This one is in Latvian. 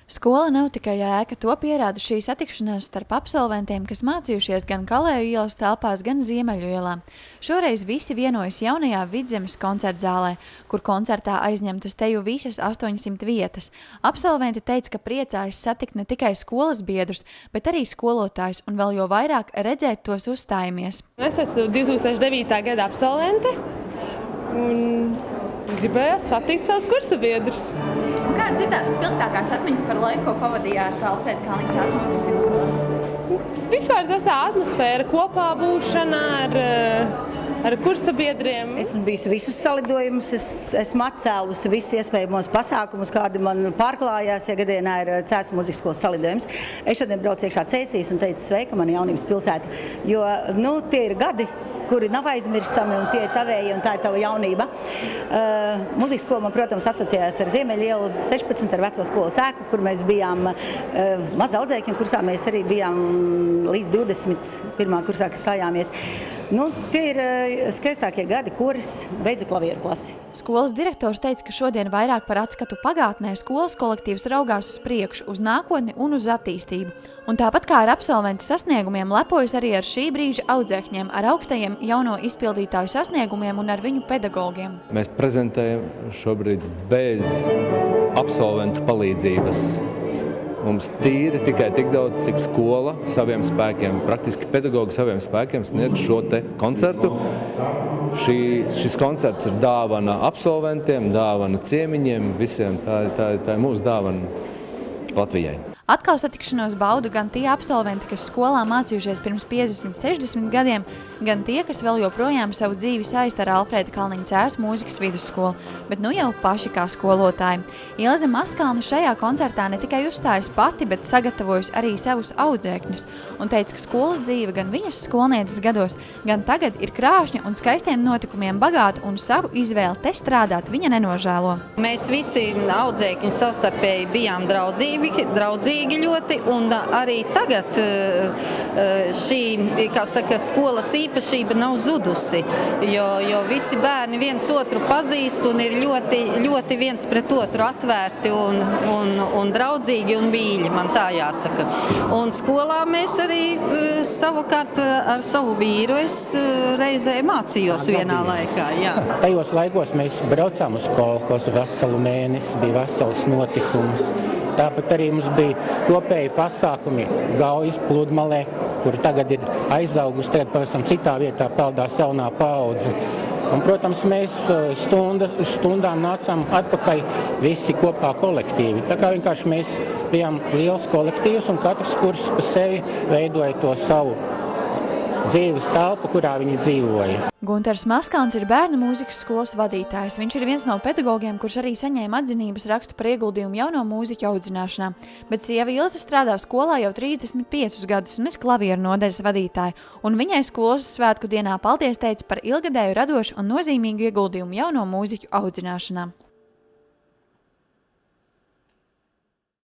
Skola nav tikai ēka, to pierāda šī satikšanās starp absolventiem, kas mācījušies gan Kalēju ielas telpās, gan Ziemeļu ielā. Šoreiz visi vienojas jaunajā Vidzemes koncertzālē, kur koncertā aizņemtas teju visas 800 vietas. Absolventi teica, ka priecājas satikt ne tikai skolas biedrus, bet arī skolotājus un vēl jo vairāk redzēt tos uzstājamies. Es esmu 2009. gada absolvente un gribēju satikt savus kursabiedrus. Kādas ir tās spilgtākās atmiņas par laiku, ko pavadījāt Alfrēda Kalniņa Cēlas mūzikas vidusskolā? Vispār tas atmosfēra, kopā būšana ar kursabiedriem. Esmu bijusi visus salidojumus, esmu atcēlusi visus iespējamos pasākumus, kādi man pārklājās, ja gadienā ir Cēlas mūzikas skolas salidojums. Es šodien braucu iekšā Cēsīs un teicu sveika, man jaunības pilsēta, jo tie ir gadi, kuri nav aizmirstami, un tie ir tavēji, un tā ir tava jaunība. Mūzikas skola man, protams, asociējās ar Ziemeļu ielu 16, ar veco skolas ēku, kur mēs bijām maz audzēkņu kursā, mēs arī bijām līdz 21. kursā, kas stājāmies. Tie ir skaistākie gadi, koris, beidzu klavieru klasi. Skolas direktors teica, ka šodien vairāk par atskatu pagātnē skolas kolektīvs raugās uz priekšu, uz nākotni un uz attīstību. Un tāpat kā ar absolventu sasniegumiem, lepojas arī ar šī brīža audzēkņiem, ar augstajiem jauno izpildītāju sasniegumiem un ar viņu pedagogiem. Mēs prezentējam šobrīd bez absolventu palīdzības. Mums tīri tikai tik daudz, cik skola saviem spēkiem, praktiski pedagogi saviem spēkiem sniedz šo te koncertu. Šis koncerts ir dāvana absolventiem, dāvana ciemiņiem, visiem. Tā ir mūsu dāvana Latvijai. Atkal satikšanos bauda gan tie absolventi, kas skolā mācījušies pirms 50–60 gadiem, gan tie, kas vēl joprojām savu dzīvi saista ar Alfrēda Kalniņa Cēlas mūzikas vidusskolu, bet nu jau paši kā skolotāji. Ilze Maskalne šajā koncertā ne tikai uzstājas pati, bet sagatavojas arī savus audzēkņus un teica, ka skolas dzīve gan viņas skolnieces gados, gan tagad ir krāšņa un skaistiem notikumiem bagāta un savu izvēli te strādāt viņa nenožēlo. Mēs visi audzēkņi savstarpēji bijām draudzīgi ļoti, un arī tagad šī, kā saka, skolas īpašība nav zudusi, jo visi bērni viens otru pazīst un ir ļoti viens pret otru atvērti un draudzīgi un mīļi, man tā jāsaka. Un skolā mēs arī savukārt ar savu vīru es reizē mācījos vienā laikā. Jā. Tajos laikos mēs braucām uz kolhozu veselu mēnesi, bija vesels notikums. Tāpat arī mums bija kopēji pasākumi Gaujas pludmalē, kur tagad ir aizaugusi, tagad pavisam citā vietā peldās jaunā paudze. Un, protams, mēs stundām nācām atpakaļ visi kopā kolektīvi. Tā kā vienkārši mēs bijām liels kolektīvs un katrs kurs pa sevi veidoja to savu dzīves telpu, kurā viņi dzīvoja. Gunters Maskalns ir bērnu mūzikas skolas vadītājs. Viņš ir viens no pedagogiem, kurš arī saņēma atzinības rakstu par ieguldījumu jauno mūziķu audzināšanā. Bet sieva Ilze strādā skolā jau 35 gadus un ir klavieru nodaļas vadītāja. Un viņai skolas svētku dienā paldies teica par ilgadēju radošu un nozīmīgu ieguldījumu jauno mūziķu audzināšanā.